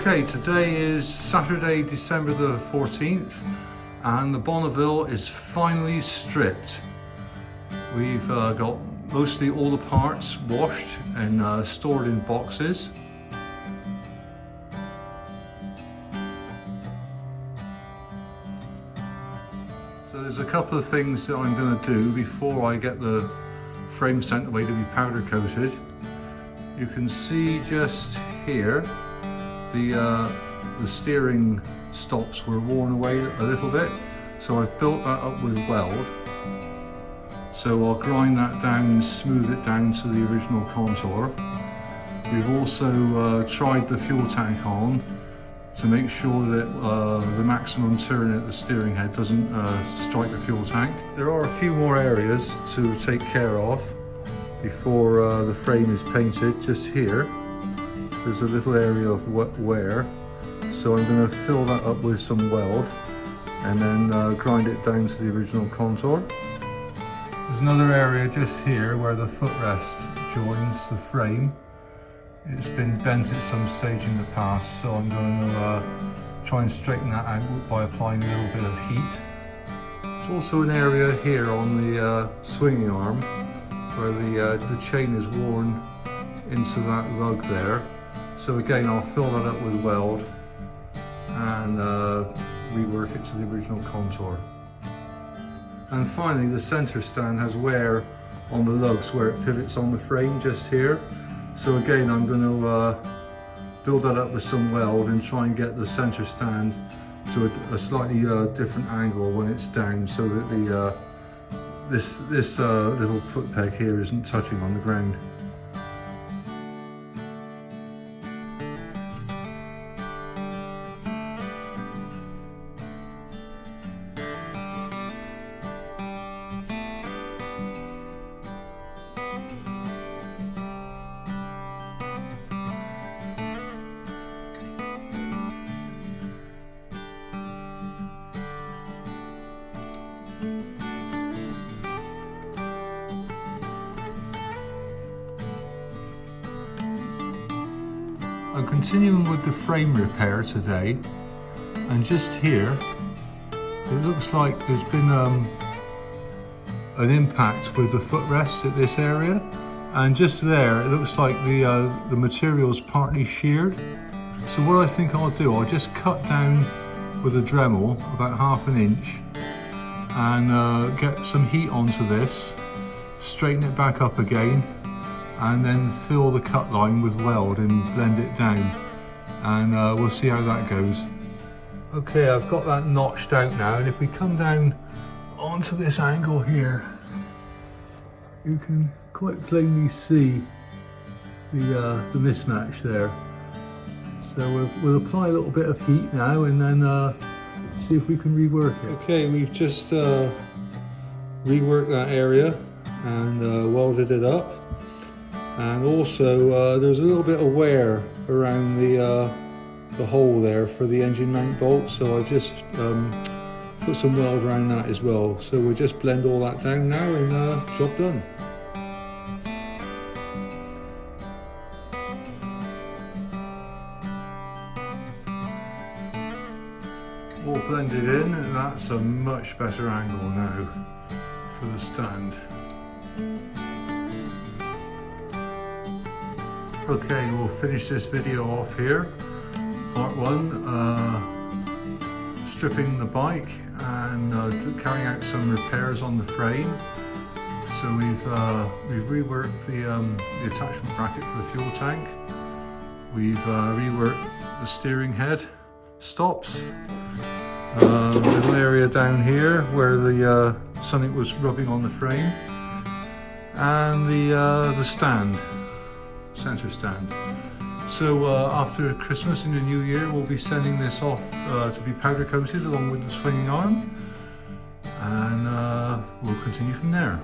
Okay, today is Saturday, December the 14th, and the Bonneville is finally stripped. We've got mostly all the parts washed and stored in boxes. So there's a couple of things that I'm going to do before I get the frame sent away to be powder coated. You can see just here the steering stops were worn away a little bit, so I've built that up with weld. So I'll grind that down and smooth it down to the original contour. We've also tried the fuel tank on to make sure that the maximum turn at the steering head doesn't strike the fuel tank. There are a few more areas to take care of before the frame is painted. Just here, there's a little area of wear, so I'm going to fill that up with some weld and then grind it down to the original contour. There's another area just here where the footrest joins the frame. It's been bent at some stage in the past, so I'm going to try and straighten that out by applying a little bit of heat. There's also an area here on the swinging arm where the chain is worn into that lug there. So again, I'll fill that up with weld and rework it to the original contour. And finally, the center stand has wear on the lugs where it pivots on the frame just here. So again, I'm going to build that up with some weld and try and get the center stand to a slightly different angle when it's down, so that this little foot peg here isn't touching on the ground. I'm continuing with the frame repair today, and just here it looks like there's been an impact with the footrest at this area, and just there it looks like the material's partly sheared. So what I think I'll do, I'll just cut down with a Dremel about ½ inch and get some heat onto this, straighten it back up again, and then fill the cut line with weld and blend it down, and we'll see how that goes. Okay, I've got that notched out now, and if we come down onto this angle here, you can quite plainly see the mismatch there. So we'll apply a little bit of heat now and then see if we can rework it. Okay, we've just reworked that area and welded it up. And also there's a little bit of wear around the hole there for the engine mount bolt, so I just put some weld around that as well. So we'll just blend all that down now and job done. All blended in, and that's a much better angle now for the stand. Okay, we'll finish this video off here. Part 1, stripping the bike and carrying out some repairs on the frame. So we've reworked the attachment bracket for the fuel tank. We've reworked the steering head stops. Little area down here where something was rubbing on the frame, and the stand. Center stand. So after Christmas and the New Year, we'll be sending this off to be powder coated along with the swinging arm, and we'll continue from there.